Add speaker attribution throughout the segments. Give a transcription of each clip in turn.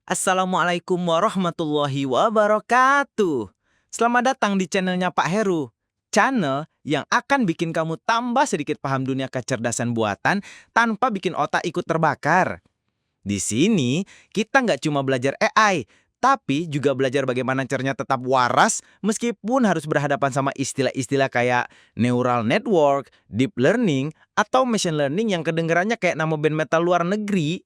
Speaker 1: Assalamualaikum warahmatullahi wabarakatuh. Selamat datang di channelnya Pak Heru. Channel yang akan bikin kamu tambah sedikit paham dunia kecerdasan buatan tanpa bikin otak ikut terbakar. Di sini, kita nggak cuma belajar AI, tapi juga belajar bagaimana caranya tetap waras meskipun harus berhadapan sama istilah-istilah kayak neural network, deep learning, atau machine learning yang kedengarannya kayak nama band metal luar negeri.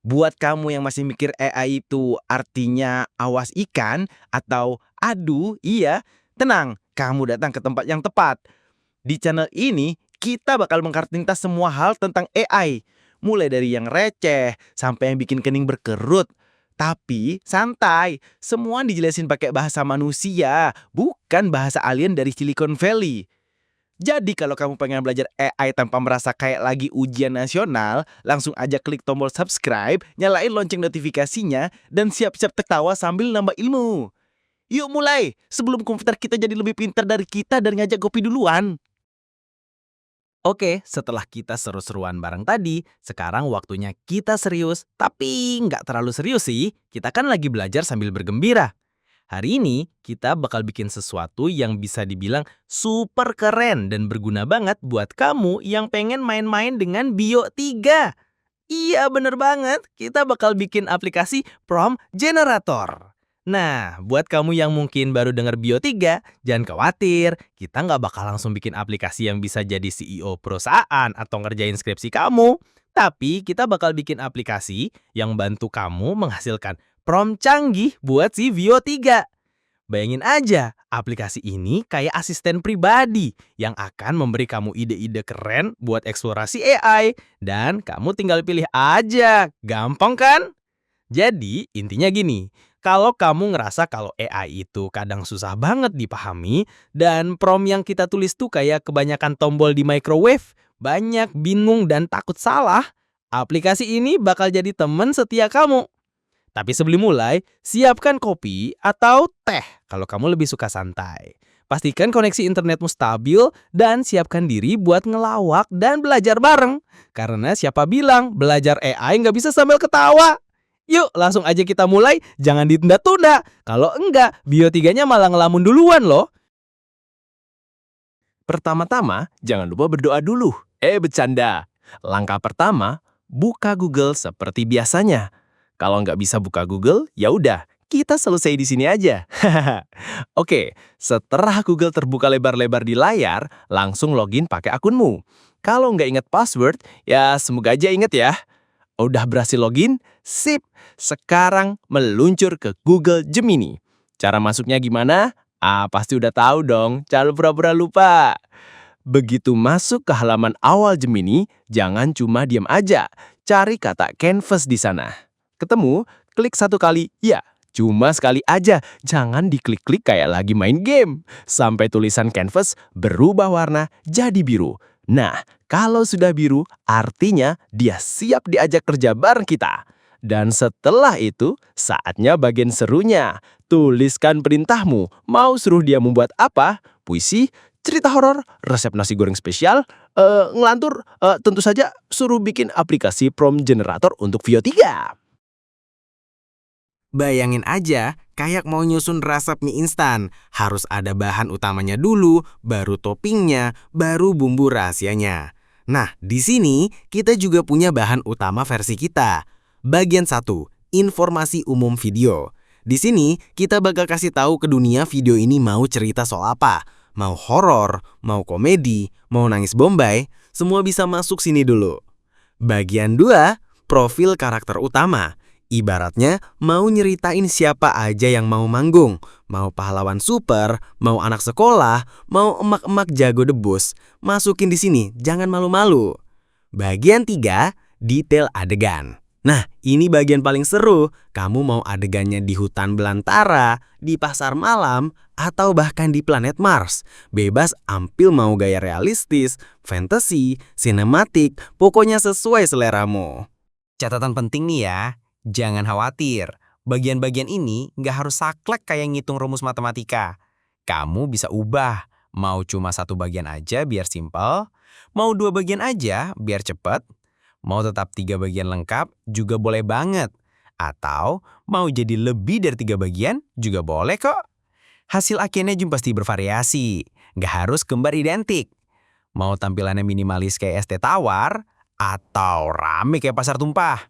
Speaker 1: Buat kamu yang masih mikir AI itu artinya awas ikan atau aduh, iya, tenang, kamu datang ke tempat yang tepat. Di channel ini, kita bakal mengkartintas semua hal tentang AI. Mulai dari yang receh sampai yang bikin kening berkerut. Tapi santai, semua dijelasin pakai bahasa manusia, bukan bahasa alien dari Silicon Valley. Jadi kalau kamu pengen belajar AI tanpa merasa kayak lagi ujian nasional, langsung aja klik tombol subscribe, nyalain lonceng notifikasinya, dan siap-siap tertawa sambil nambah ilmu. Yuk mulai, sebelum komputer kita jadi lebih pintar dari kita dan ngajak kopi duluan. Oke, setelah kita seru-seruan bareng tadi, sekarang waktunya kita serius, tapi nggak terlalu serius sih. Kita kan lagi belajar sambil bergembira. Hari ini kita bakal bikin sesuatu yang bisa dibilang super keren dan berguna banget buat kamu yang pengen main-main dengan Bio 3. Iya bener banget, kita bakal bikin aplikasi Prompt Generator. Nah, buat kamu yang mungkin baru denger Bio 3, jangan khawatir, kita nggak bakal langsung bikin aplikasi yang bisa jadi CEO perusahaan atau ngerjain skripsi kamu. Tapi kita bakal bikin aplikasi yang bantu kamu menghasilkan prompt canggih buat si Vio 3. Bayangin aja, aplikasi ini kayak asisten pribadi yang akan memberi kamu ide-ide keren buat eksplorasi AI. Dan kamu tinggal pilih aja, gampang kan? Jadi intinya gini, kalau kamu ngerasa kalau AI itu kadang susah banget dipahami dan prompt yang kita tulis tuh kayak kebanyakan tombol di microwave, banyak bingung dan takut salah, aplikasi ini bakal jadi teman setia kamu. Tapi sebelum mulai, siapkan kopi atau teh kalau kamu lebih suka santai. Pastikan koneksi internetmu stabil dan siapkan diri buat ngelawak dan belajar bareng. Karena siapa bilang belajar AI nggak bisa sambil ketawa? Yuk langsung aja kita mulai, jangan ditunda-tunda. Kalau enggak, Bio 3-nya malah ngelamun duluan loh.
Speaker 2: Pertama-tama, jangan lupa berdoa dulu. Bercanda. Langkah pertama, buka Google seperti biasanya. Kalau nggak bisa buka Google, ya udah, kita selesai di sini aja. Oke, setelah Google terbuka lebar-lebar di layar, langsung login pakai akunmu. Kalau nggak ingat password, ya semoga aja inget ya. Udah berhasil login? Sip! Sekarang meluncur ke Google Gemini. Cara masuknya gimana? Pasti udah tahu dong, jangan pura-pura lupa. Begitu masuk ke halaman awal Gemini, jangan cuma diam aja. Cari kata canvas di sana. Ketemu, klik satu kali, ya, cuma sekali aja. Jangan diklik-klik kayak lagi main game. Sampai tulisan canvas berubah warna jadi biru. Nah, kalau sudah biru, artinya dia siap diajak kerja bareng kita. Dan setelah itu, saatnya bagian serunya. Tuliskan perintahmu. Mau suruh dia membuat apa? Puisi, cerita horor, resep nasi goreng spesial, ngelantur, tentu saja suruh bikin aplikasi prompt generator untuk Vio 3.
Speaker 3: Bayangin aja, kayak mau nyusun resep mie instan. Harus ada bahan utamanya dulu, baru toppingnya, baru bumbu rahasianya. Nah, di sini kita juga punya bahan utama versi kita. Bagian 1, informasi umum video. Di sini kita bakal kasih tahu ke dunia video ini mau cerita soal apa. Mau horor, mau komedi, mau nangis bombay, semua bisa masuk sini dulu. Bagian 2, profil karakter utama. Ibaratnya mau nyeritain siapa aja yang mau manggung. Mau pahlawan super, mau anak sekolah, mau emak-emak jago debus. Masukin di sini, jangan malu-malu. Bagian 3, detail adegan. Nah, ini bagian paling seru. Kamu mau adegannya di hutan belantara, di pasar malam, atau bahkan di planet Mars. Bebas ampil mau gaya realistis, fantasy, sinematik, pokoknya sesuai seleramu. Catatan penting nih ya. Jangan khawatir, bagian-bagian ini nggak harus saklek kayak ngitung rumus matematika. Kamu bisa ubah, mau cuma satu bagian aja biar simpel, mau 2 bagian aja biar cepet, mau tetap 3 bagian lengkap juga boleh banget. Atau mau jadi lebih dari 3 bagian juga boleh kok. Hasil akhirnya juga pasti bervariasi, nggak harus kembar identik. Mau tampilannya minimalis kayak es teh tawar, atau rame kayak pasar tumpah.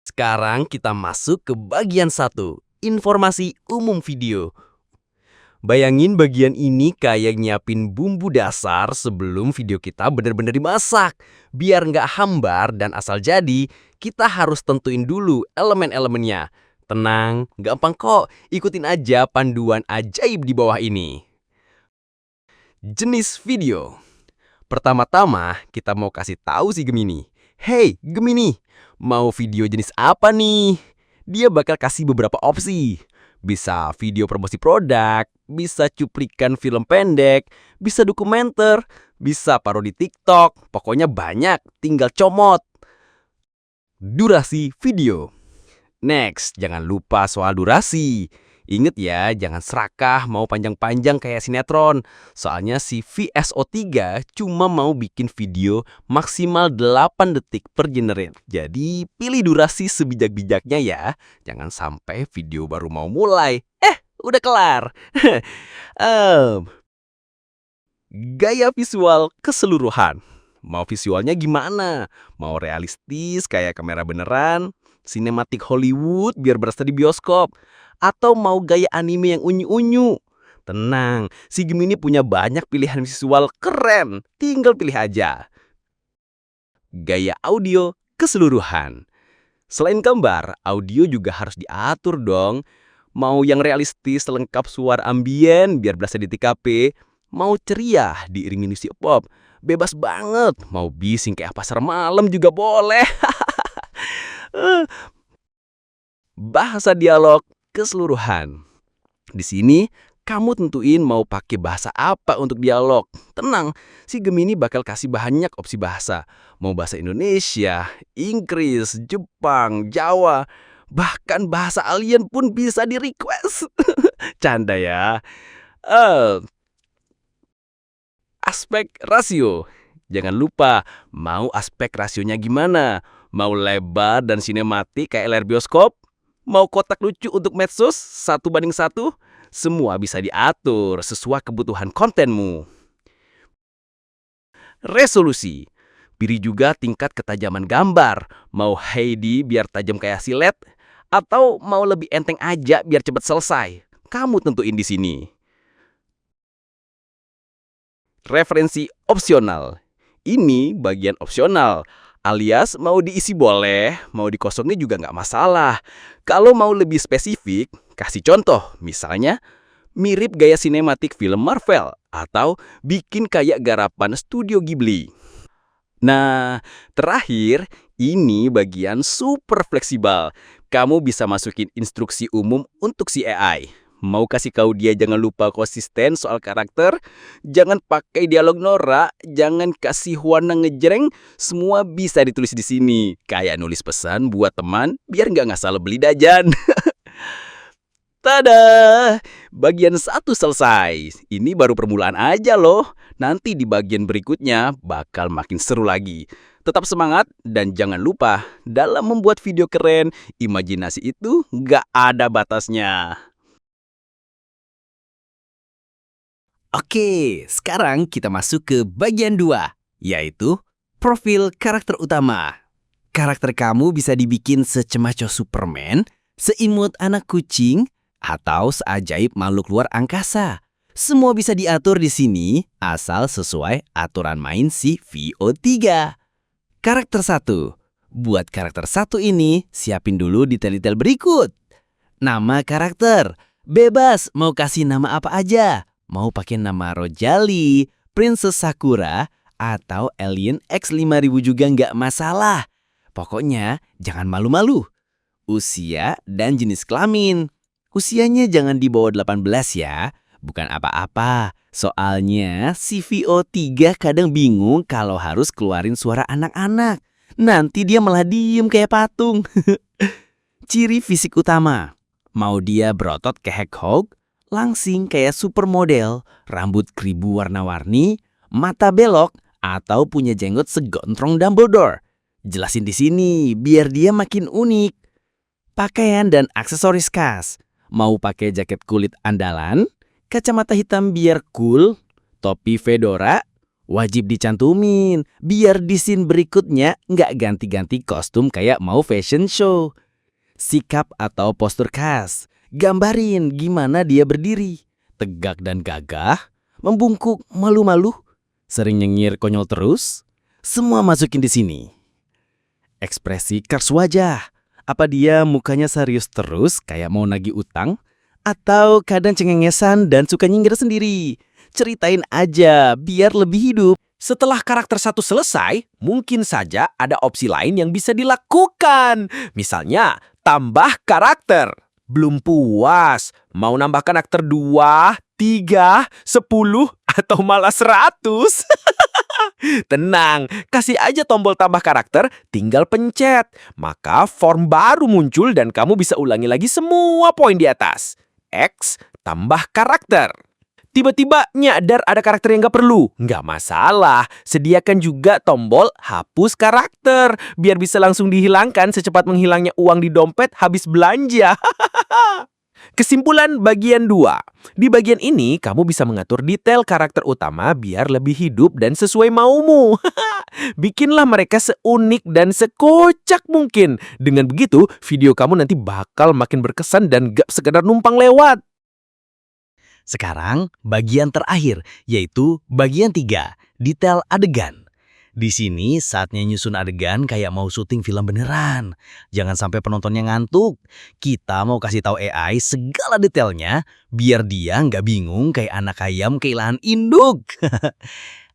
Speaker 2: Sekarang kita masuk ke bagian 1, informasi umum video. Bayangin bagian ini kayak nyiapin bumbu dasar sebelum video kita benar-benar dimasak. Biar nggak hambar dan asal jadi, kita harus tentuin dulu elemen-elemennya. Tenang, gampang kok. Ikutin aja panduan ajaib di bawah ini. Jenis video. Pertama-tama, kita mau kasih tahu si Gemini. Hey, Gemini, mau video jenis apa nih? Dia bakal kasih beberapa opsi. Bisa video promosi produk, bisa cuplikan film pendek, bisa dokumenter, bisa parodi TikTok. Pokoknya banyak, tinggal comot. Durasi video. Next, jangan lupa soal durasi. Ingat ya, jangan serakah mau panjang-panjang kayak sinetron. Soalnya si VSO3 cuma mau bikin video maksimal 8 detik per generate. Jadi pilih durasi sebijak-bijaknya ya. Jangan sampai video baru mau mulai. Udah kelar. Gaya visual keseluruhan. Mau visualnya gimana? Mau realistis kayak kamera beneran? Sinematik Hollywood biar berasa di bioskop? Atau mau gaya anime yang unyu-unyu? Tenang, si Gemini punya banyak pilihan visual keren. Tinggal pilih aja. Gaya audio keseluruhan. Selain gambar, audio juga harus diatur dong. Mau yang realistis lengkap suara ambien biar berasa di TKP. Mau ceria diiringi musik pop. Bebas banget. Mau bising kayak pasar malam juga boleh. Bahasa dialog keseluruhan. Di sini, kamu tentuin mau pakai bahasa apa untuk dialog. Tenang, si Gemini bakal kasih banyak opsi bahasa. Mau bahasa Indonesia, Inggris, Jepang, Jawa, bahkan bahasa alien pun bisa di-request. Canda ya. Aspek rasio. Jangan lupa, mau aspek rasionya gimana? Mau lebar dan sinematik kayak layar bioskop? Mau kotak lucu untuk medsos 1:1? Semua bisa diatur sesuai kebutuhan kontenmu. Resolusi. Pilih juga tingkat ketajaman gambar. Mau HD biar tajam kayak silet? Atau mau lebih enteng aja biar cepat selesai? Kamu tentuin di sini. Referensi opsional. Ini bagian opsional. Alias mau diisi boleh, mau dikosongin juga nggak masalah. Kalau mau lebih spesifik, kasih contoh. Misalnya, mirip gaya sinematik film Marvel. Atau bikin kayak garapan Studio Ghibli. Nah, terakhir, ini bagian super fleksibel. Kamu bisa masukin instruksi umum untuk si AI. Mau kasih tahu dia jangan lupa konsisten soal karakter, jangan pakai dialog norak, jangan kasih warna ngejreng, semua bisa ditulis di sini. Kayak nulis pesan buat teman, biar nggak ngasal beli jajan. Tada! Bagian 1 selesai. Ini baru permulaan aja loh. Nanti di bagian berikutnya bakal makin seru lagi. Tetap semangat dan jangan lupa, dalam membuat video keren, imajinasi itu nggak ada batasnya.
Speaker 4: Oke, sekarang kita masuk ke bagian 2, yaitu profil karakter utama. Karakter kamu bisa dibikin secemaco Superman, seimut anak kucing, atau seajaib makhluk luar angkasa. Semua bisa diatur di sini, asal sesuai aturan main si VO3. Karakter 1. Buat karakter 1 ini, siapin dulu detail-detail berikut. Nama karakter. Bebas mau kasih nama apa aja. Mau pakai nama Rojali, Princess Sakura, atau Alien X5000 juga nggak masalah. Pokoknya jangan malu-malu. Usia dan jenis kelamin. Usianya jangan di bawah 18 ya. Bukan apa-apa. Soalnya si VO3 kadang bingung kalau harus keluarin suara anak-anak. Nanti dia malah diem kayak patung. Ciri fisik utama. Mau dia berotot kayak Hulk, langsing kayak supermodel, rambut keribu warna-warni, mata belok, atau punya jenggot segontrong Dumbledore. Jelasin di sini biar dia makin unik. Pakaian dan aksesoris khas. Mau pakai jaket kulit andalan, kacamata hitam biar cool, topi fedora, wajib dicantumin biar di scene berikutnya nggak ganti-ganti kostum kayak mau fashion show. Sikap atau postur khas. Gambarin gimana dia berdiri. Tegak dan gagah, membungkuk malu-malu, sering nyengir konyol terus. Semua masukin di sini. Ekspresi kers wajah. Apa dia mukanya serius terus kayak mau nagih utang? Atau kadang cengengesan dan suka nyindir sendiri? Ceritain aja biar lebih hidup.
Speaker 2: Setelah karakter satu selesai, mungkin saja ada opsi lain yang bisa dilakukan. Misalnya, tambah karakter. Belum puas, mau nambah karakter 2, 3, 10, atau malah 100? Tenang, kasih aja tombol tambah karakter, tinggal pencet. Maka form baru muncul dan kamu bisa ulangi lagi semua poin di atas. X tambah karakter. Tiba-tiba nyadar ada karakter yang nggak perlu. Nggak masalah, sediakan juga tombol hapus karakter. Biar bisa langsung dihilangkan secepat menghilangnya uang di dompet habis belanja. Kesimpulan bagian 2. Di bagian ini, kamu bisa mengatur detail karakter utama biar lebih hidup dan sesuai maumu. Bikinlah mereka seunik dan sekocak mungkin. Dengan begitu, video kamu nanti bakal makin berkesan dan gak sekedar numpang lewat.
Speaker 4: Sekarang bagian terakhir, yaitu bagian 3, detail adegan. Di sini saatnya nyusun adegan kayak mau syuting film beneran. Jangan sampai penontonnya ngantuk. Kita mau kasih tahu AI segala detailnya biar dia nggak bingung kayak anak ayam kehilangan induk.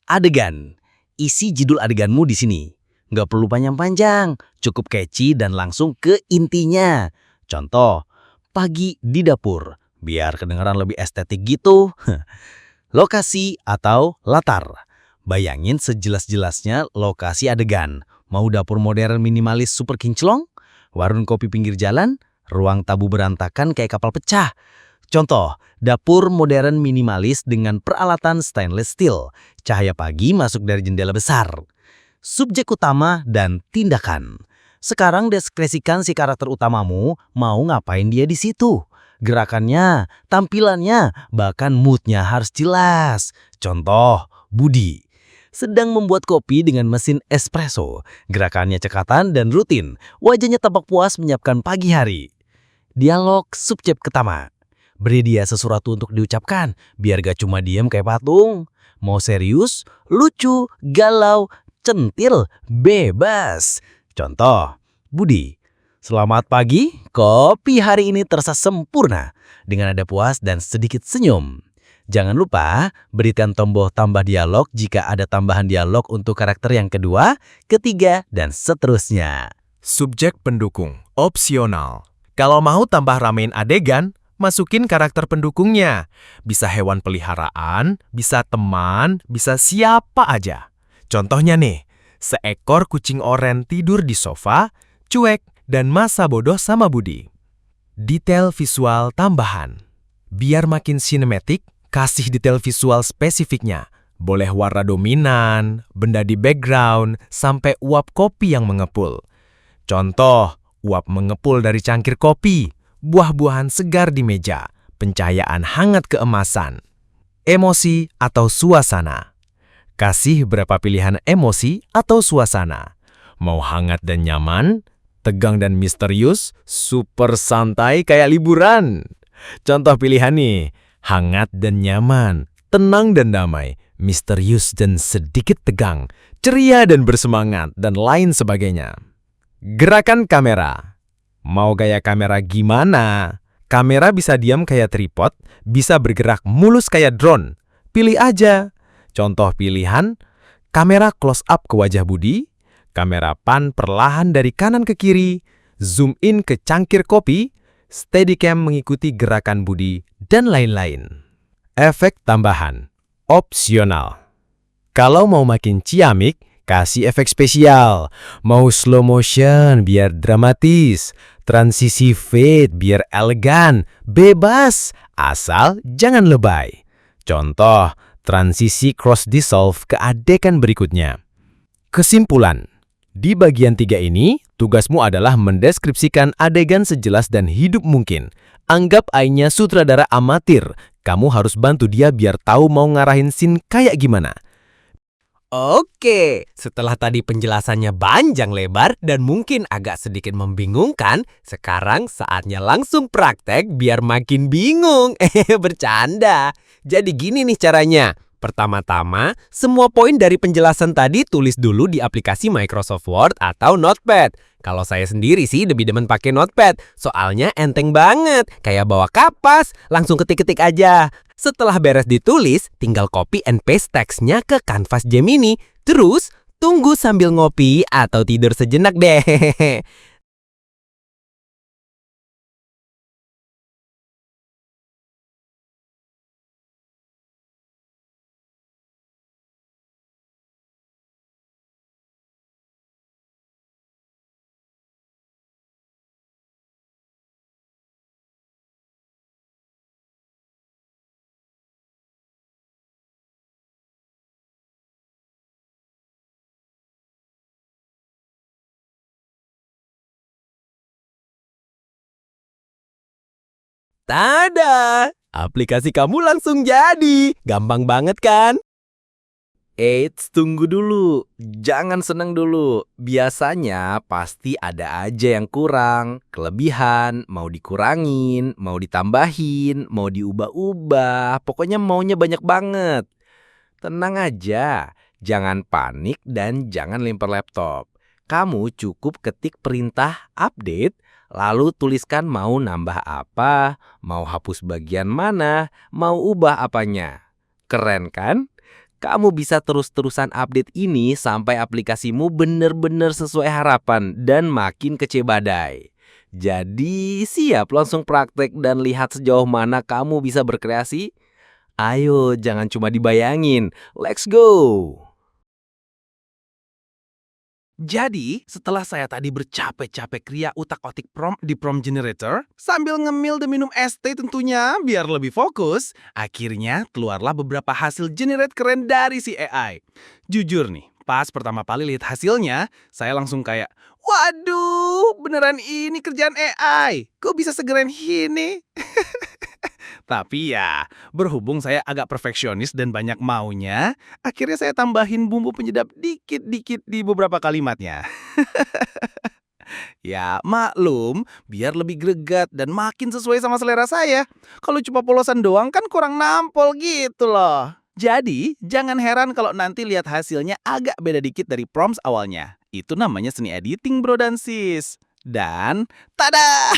Speaker 4: Adegan. Isi judul adeganmu di sini. Nggak perlu panjang-panjang, cukup catchy dan langsung ke intinya. Contoh, pagi di dapur. Biar kedengaran lebih estetik gitu. Lokasi atau latar. Bayangin sejelas-jelasnya lokasi adegan. Mau dapur modern minimalis super kinclong? Warung kopi pinggir jalan? Ruang tabu berantakan kayak kapal pecah? Contoh, dapur modern minimalis dengan peralatan stainless steel. Cahaya pagi masuk dari jendela besar. Subjek utama dan tindakan. Sekarang deskripsikan si karakter utamamu mau ngapain dia di situ. Gerakannya, tampilannya, bahkan moodnya harus jelas. Contoh, Budi sedang membuat kopi dengan mesin espresso. Gerakannya cekatan dan rutin. Wajahnya tampak puas menyiapkan pagi hari. Dialog subjek pertama. Beri dia sesuatu untuk diucapkan, biar gak cuma diem kayak patung. Mau serius, lucu, galau, centil, bebas. Contoh, Budi. Selamat pagi, kopi hari ini terasa sempurna dengan nada puas dan sedikit senyum. Jangan lupa berikan tombol tambah dialog jika ada tambahan dialog untuk karakter yang kedua, ketiga, dan seterusnya.
Speaker 2: Subjek pendukung, opsional. Kalau mau tambah ramein adegan, masukin karakter pendukungnya. Bisa hewan peliharaan, bisa teman, bisa siapa aja. Contohnya nih, seekor kucing oranye tidur di sofa, cuek, dan masa bodoh sama Budi. Detail visual tambahan. Biar makin sinematik, kasih detail visual spesifiknya. Boleh warna dominan, benda di background, sampai uap kopi yang mengepul. Contoh, uap mengepul dari cangkir kopi, buah-buahan segar di meja, pencahayaan hangat keemasan. Emosi atau suasana. Kasih berapa pilihan emosi atau suasana. Mau hangat dan nyaman, tegang dan misterius, super santai kayak liburan. Contoh pilihan nih, hangat dan nyaman, tenang dan damai, misterius dan sedikit tegang, ceria dan bersemangat, dan lain sebagainya. Gerakan kamera. Mau gaya kamera gimana? Kamera bisa diam kayak tripod, bisa bergerak mulus kayak drone. Pilih aja. Contoh pilihan, kamera close up ke wajah Budi, kamera pan perlahan dari kanan ke kiri, zoom in ke cangkir kopi, steadicam mengikuti gerakan Budi, dan lain-lain. Efek tambahan, opsional. Kalau mau makin ciamik, kasih efek spesial. Mau slow motion biar dramatis, transisi fade biar elegan, bebas, asal jangan lebay. Contoh, transisi cross dissolve ke adegan berikutnya. Kesimpulan, Di bagian 3 ini, tugasmu adalah mendeskripsikan adegan sejelas dan hidup mungkin. Anggap Ainya sutradara amatir. Kamu harus bantu dia biar tahu mau ngarahin scene kayak gimana.
Speaker 5: Oke, setelah tadi penjelasannya panjang lebar dan mungkin agak sedikit membingungkan, sekarang saatnya langsung praktek biar makin bingung. Bercanda. Jadi gini nih caranya. Pertama-tama, semua poin dari penjelasan tadi tulis dulu di aplikasi Microsoft Word atau Notepad. Kalau saya sendiri sih lebih demen pakai Notepad, soalnya enteng banget. Kayak bawa kapas, langsung ketik-ketik aja. Setelah beres ditulis, tinggal copy and paste teksnya ke kanvas Gemini. Terus, tunggu sambil ngopi atau tidur sejenak deh. Tada! Aplikasi kamu langsung jadi. Gampang banget kan?
Speaker 2: Eits, tunggu dulu. Jangan seneng dulu. Biasanya pasti ada aja yang kurang, kelebihan, mau dikurangin, mau ditambahin, mau diubah-ubah. Pokoknya maunya banyak banget. Tenang aja, jangan panik dan jangan lempar laptop. Kamu cukup ketik perintah update, lalu tuliskan mau nambah apa, mau hapus bagian mana, mau ubah apanya. Keren kan? Kamu bisa terus-terusan update ini sampai aplikasimu benar-benar sesuai harapan dan makin kece badai. Jadi siap langsung praktek dan lihat sejauh mana kamu bisa berkreasi? Ayo, jangan cuma dibayangin. Let's go!
Speaker 6: Jadi, setelah saya tadi bercapek-capek kria utak-atik prompt di prompt generator, sambil ngemil dan minum es teh tentunya biar lebih fokus, akhirnya keluarlah beberapa hasil generate keren dari si AI. Jujur nih, pas pertama kali lihat hasilnya, saya langsung kayak, waduh, beneran ini kerjaan AI. Kok bisa segeren ini? Tapi ya, berhubung saya agak perfeksionis dan banyak maunya, akhirnya saya tambahin bumbu penyedap dikit-dikit di beberapa kalimatnya. Ya, maklum, biar lebih greget dan makin sesuai sama selera saya. Kalau cuma polosan doang kan kurang nampol gitu loh. Jadi, jangan heran kalau nanti lihat hasilnya agak beda dikit dari prompts awalnya. Itu namanya seni editing, bro dan sis. Dan, tada!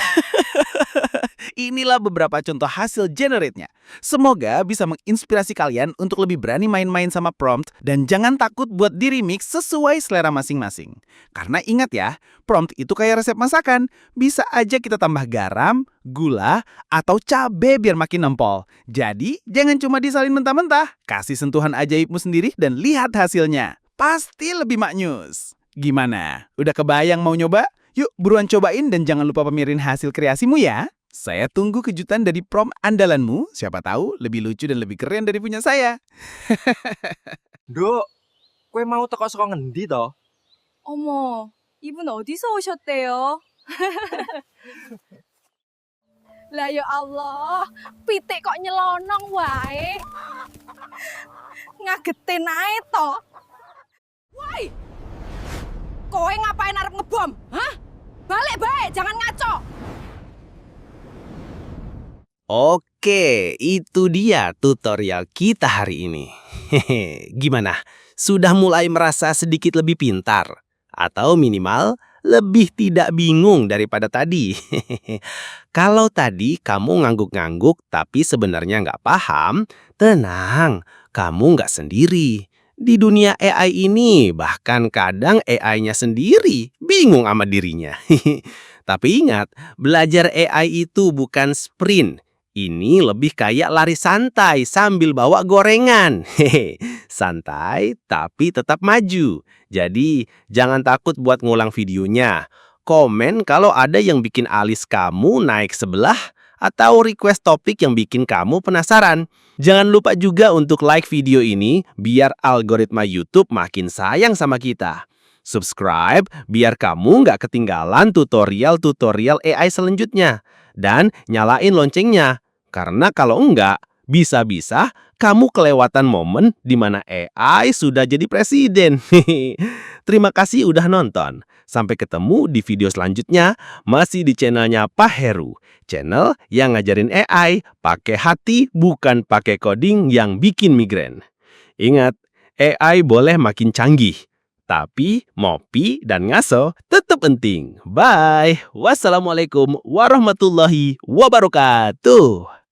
Speaker 6: Inilah beberapa contoh hasil generate-nya. Semoga bisa menginspirasi kalian untuk lebih berani main-main sama prompt dan jangan takut buat di-remix sesuai selera masing-masing. Karena ingat ya, prompt itu kayak resep masakan. Bisa aja kita tambah garam, gula, atau cabe biar makin nempol. Jadi, jangan cuma disalin mentah-mentah. Kasih sentuhan ajaibmu sendiri dan lihat hasilnya. Pasti lebih maknyus. Gimana? Udah kebayang mau nyoba? Yuk, buruan cobain dan jangan lupa pamerin hasil kreasimu ya. Saya tunggu kejutan dari prompt andalanmu. Siapa tahu lebih lucu dan lebih keren dari punya saya.
Speaker 7: Nduk, kowe mau teko saka ngendi to?
Speaker 8: 어머, 이분 어디서 오셨대요? Lah ya Allah, pitik kok nyelonong wae. Ngagetin ae to. Woi! Kowe ngapain arep ngebom? Hah? Balik bae, jangan ngaco.
Speaker 3: Oke, itu dia tutorial kita hari ini. Hehe, gimana? Sudah mulai merasa sedikit lebih pintar? Atau minimal lebih tidak bingung daripada tadi? Kalau tadi kamu ngangguk-ngangguk tapi sebenarnya nggak paham, tenang, kamu nggak sendiri. Di dunia AI ini, bahkan kadang AI-nya sendiri bingung sama dirinya. Tapi ingat, belajar AI itu bukan sprint. Ini lebih kayak lari santai sambil bawa gorengan. Hehe, santai tapi tetap maju. Jadi, jangan takut buat ngulang videonya. Komen kalau ada yang bikin alis kamu naik sebelah atau request topik yang bikin kamu penasaran. Jangan lupa juga untuk like video ini biar algoritma YouTube makin sayang sama kita.
Speaker 2: Subscribe biar kamu nggak ketinggalan tutorial-tutorial AI selanjutnya. Dan nyalain loncengnya. Karena kalau enggak, bisa-bisa kamu kelewatan momen di mana AI sudah jadi presiden. Terima kasih udah nonton. Sampai ketemu di video selanjutnya, masih di channelnya Pak Heru. Channel yang ngajarin AI pakai hati bukan pakai coding yang bikin migrain. Ingat, AI boleh makin canggih. Tapi ngopi dan ngaso tetap penting. Bye. Wassalamualaikum warahmatullahi wabarakatuh.